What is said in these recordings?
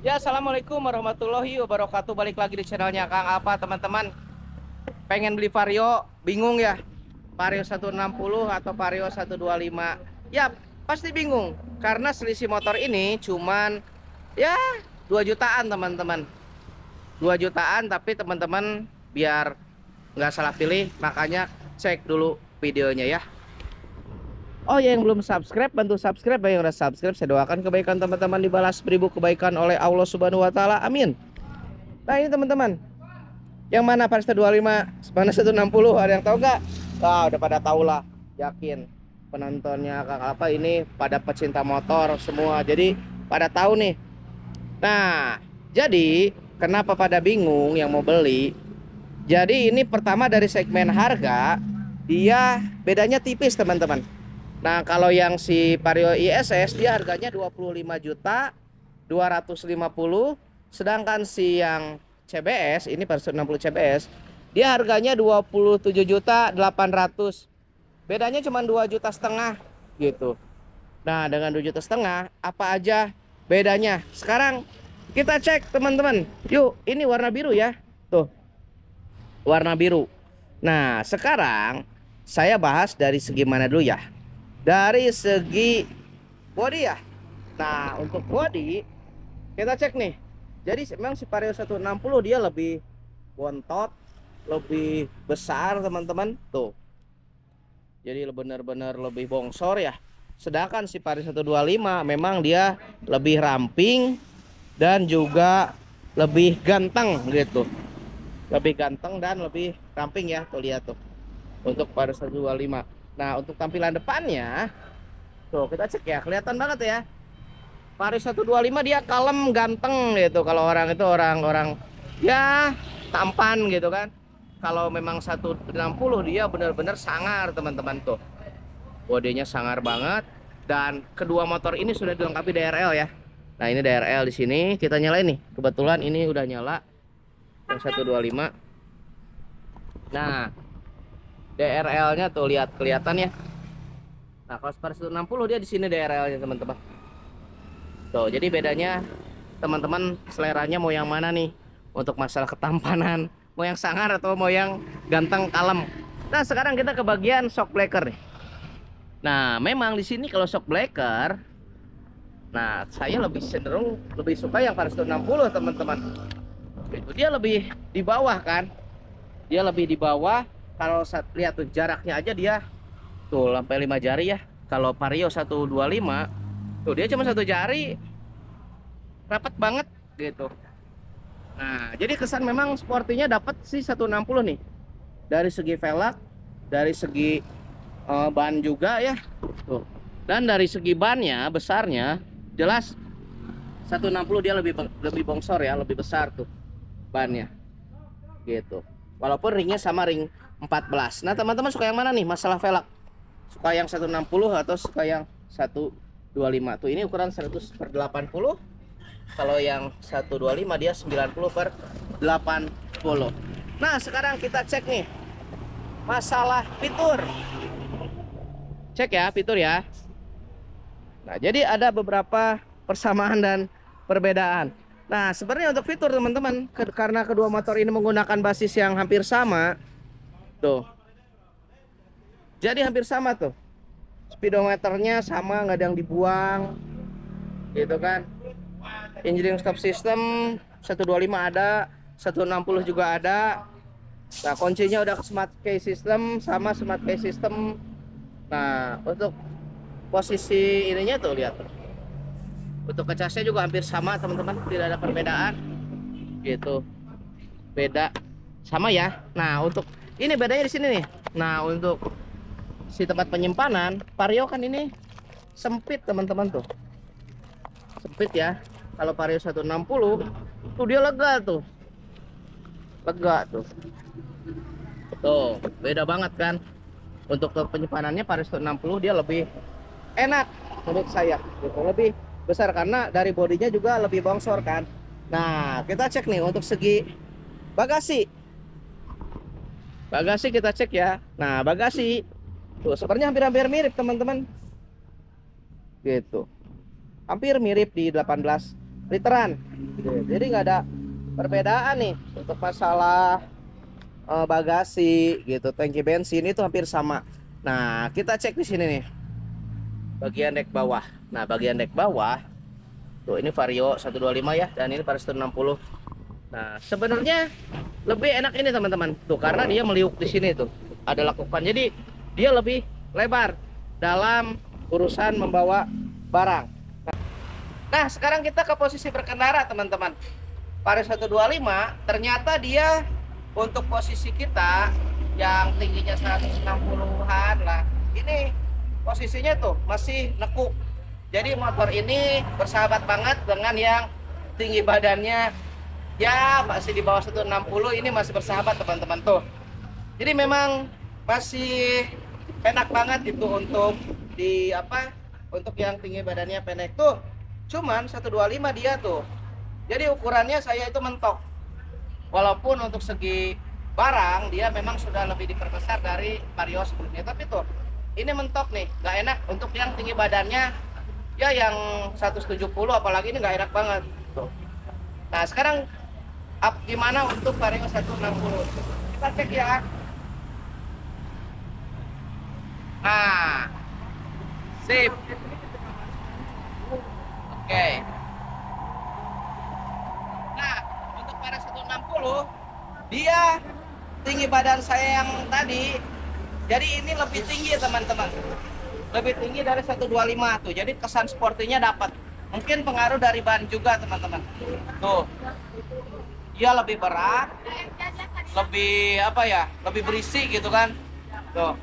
Ya, assalamualaikum warahmatullahi wabarakatuh. Balik lagi di channelnya Kang Apa, teman-teman. Pengen beli Vario, bingung ya? Vario 160 atau Vario 125? Ya, pasti bingung. Karena selisih motor ini cuman ya 2 jutaan, teman-teman. 2 jutaan, tapi teman-teman biar nggak salah pilih, makanya cek dulu videonya ya. Oh ya, yang belum subscribe, bantu subscribe. Yang udah subscribe, saya doakan kebaikan teman-teman dibalas beribu kebaikan oleh Allah Subhanahu wa taala. Amin. Nah, ini teman-teman, yang mana Forester 25, mana 160, ada yang tahu nggak? Ah, udah pada tahu lah, yakin penontonnya Kang Apa ini pada pecinta motor semua, jadi pada tahu nih. Nah, jadi kenapa pada bingung yang mau beli? Jadi ini pertama dari segmen harga, dia bedanya tipis teman-teman. Nah, kalau yang si Vario ISS dia harganya 25 juta 250, sedangkan si yang CBS ini versi 60 CBS dia harganya 27 juta 800. Bedanya cuma 2 juta setengah gitu. Nah, dengan 2 juta setengah apa aja bedanya? Sekarang kita cek teman-teman. Yuk, ini warna biru ya. Tuh, warna biru. Nah, sekarang saya bahas dari segi mana dulu ya? Dari segi body ya. Nah, untuk body kita cek nih. Jadi memang si Vario 160 dia lebih bontot, lebih besar teman-teman. Tuh. Jadi benar-benar lebih bongsor ya. Sedangkan si Vario 125 memang dia lebih ramping dan juga lebih ganteng gitu. Lebih ganteng dan lebih ramping ya. Tuh lihat tuh. Untuk Vario 125. Nah, untuk tampilan depannya tuh kita cek ya, kelihatan banget ya. Vario 125 dia kalem, ganteng gitu. Kalau orang itu orang-orang ya tampan gitu kan. Kalau memang 160 dia benar-benar sangar teman-teman tuh. Bodinya sangar banget, dan kedua motor ini sudah dilengkapi DRL ya. Nah, ini DRL di sini kita nyalain nih. Kebetulan ini udah nyala yang 125. Nah, DRL-nya tuh lihat kelihatan ya. Nah, kalau Vario 160 dia di sini DRL-nya teman-teman. Tuh, jadi bedanya teman-teman seleranya mau yang mana nih untuk masalah ketampanan, mau yang sangar atau mau yang ganteng kalem. Nah, sekarang kita ke bagian shock breaker nih. Nah, memang di sini kalau shock breaker, nah saya lebih cenderung lebih suka yang Vario 160 teman-teman. Itu dia lebih di bawah kan, dia lebih di bawah. Kalau lihat tuh jaraknya aja dia tuh sampai 5 jari ya. Kalau Vario 125 tuh dia cuma satu jari, rapat banget gitu. Nah, jadi kesan memang sportinya dapat sih 160 nih. Dari segi velg, dari segi ban juga ya. Tuh. Dan dari segi bannya, besarnya, jelas 160 dia lebih bongsor ya, lebih besar tuh bannya. Gitu. Walaupun ringnya sama ring 14. Nah, teman-teman suka yang mana nih masalah velg? Suka yang 160 atau suka yang 125? Tuh ini ukuran 100/80. Kalau yang 125 dia 90/80. Nah, sekarang kita cek nih masalah fitur. Cek ya fitur ya. Nah, jadi ada beberapa persamaan dan perbedaan. Nah, sebenarnya untuk fitur teman-teman, karena kedua motor ini menggunakan basis yang hampir sama, tuh. Jadi hampir sama tuh. Speedometernya sama, nggak ada yang dibuang, gitu kan. Engine stop system 125 ada, 160 juga ada. Nah, kuncinya udah ke smart key system, sama smart key system. Nah, untuk posisi ininya tuh lihat. Untuk kecasnya juga hampir sama teman-teman, tidak ada perbedaan. Gitu. Beda sama ya. Nah, untuk ini bedanya di sini nih. Nah, untuk si tempat penyimpanan, Vario kan ini sempit teman-teman tuh. Sempit ya. Kalau Vario 160 tuh dia lega tuh. Lega tuh. Tuh, beda banget kan. Untuk penyimpanannya Vario 160 dia lebih enak menurut saya gitu. Lebih besar karena dari bodinya juga lebih bongsor kan. Nah, kita cek nih untuk segi bagasi. Bagasi kita cek ya. Nah, bagasi tuh sebenarnya hampir-hampir mirip teman-teman. Gitu. Hampir mirip di 18 literan. Jadi nggak ada perbedaan nih untuk masalah bagasi gitu. Tangki bensin itu hampir sama. Nah, kita cek di sini nih bagian dek bawah. Nah, bagian dek bawah tuh ini Vario 125 ya, dan ini Vario 160. Nah, sebenarnya lebih enak ini teman-teman. Tuh karena dia meliuk di sini tuh. Ada lekukan. Jadi dia lebih lebar dalam urusan membawa barang. Nah, sekarang kita ke posisi berkendara teman-teman. Vario 125 ternyata dia untuk posisi kita yang tingginya 160-an lah. Ini posisinya tuh masih nekuk. Jadi motor ini bersahabat banget dengan yang tinggi badannya ya masih di bawah 160. Ini masih bersahabat teman-teman tuh. Jadi memang masih enak banget itu untuk di apa, untuk yang tinggi badannya pendek tuh. Cuman 125 dia tuh. Jadi ukurannya saya itu mentok. Walaupun untuk segi barang dia memang sudah lebih diperbesar dari Vario sebelumnya, tapi tuh ini mentok nih, nggak enak untuk yang tinggi badannya ya, yang 170 apalagi ini nggak enak banget tuh. Nah, sekarang up gimana untuk Vario 160, kita cek ya. Nah, sip, oke. Nah, untuk Vario 160 dia tinggi badan saya yang tadi, jadi ini lebih tinggi teman-teman, lebih tinggi dari 125 tuh. Jadi kesan sportinya dapat. Mungkin pengaruh dari ban juga teman-teman. Tuh, dia lebih berat, lebih apa ya, lebih berisi gitu kan. Tuh.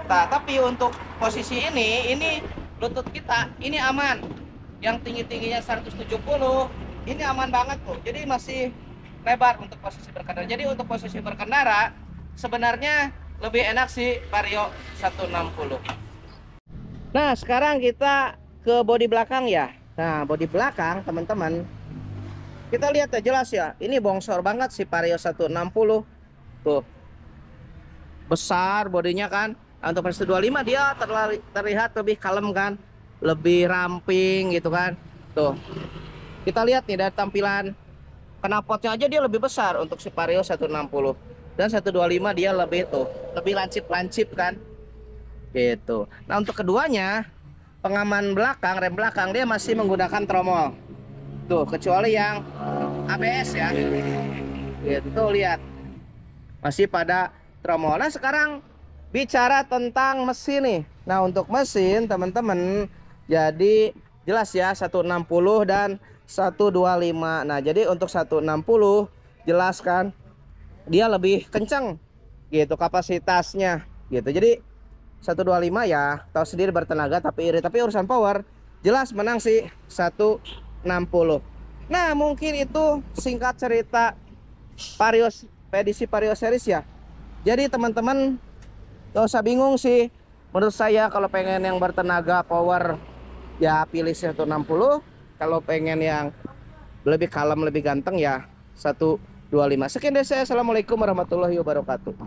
Nah, tapi untuk posisi ini lutut kita ini aman. Yang tinggi-tingginya 170 ini aman banget tuh. Jadi masih lebar untuk posisi berkendara. Jadi untuk posisi berkendara sebenarnya lebih enak sih Vario 160. Nah, sekarang kita ke bodi belakang ya. Nah, bodi belakang teman-teman, kita lihat ya, jelas ya, ini bongsor banget si Vario 160 tuh. Besar bodinya kan. Untuk Vario 125 dia terlihat lebih kalem kan, lebih ramping gitu kan. Tuh, kita lihat nih dari tampilan knalpotnya aja dia lebih besar untuk si Vario 160. Dan 125 dia lebih tuh, lebih lancip-lancip kan gitu. Nah, untuk keduanya pengaman belakang, rem belakang dia masih menggunakan tromol tuh, kecuali yang ABS ya gitu, lihat masih pada tromol. Nah, sekarang bicara tentang mesin nih. Nah, untuk mesin teman-teman jadi jelas ya 160 dan 125. Nah, jadi untuk 160 jelas kan dia lebih kencang gitu kapasitasnya gitu. Jadi 125 ya tahu sendiri bertenaga tapi irit, tapi urusan power jelas menang sih 160. Nah, mungkin itu singkat cerita Vario Pedisi Vario series ya. Jadi teman-teman gak usah bingung sih, menurut saya kalau pengen yang bertenaga power ya pilih 160. Kalau pengen yang lebih kalem lebih ganteng ya 125. Sekian dari saya, assalamualaikum warahmatullahi wabarakatuh.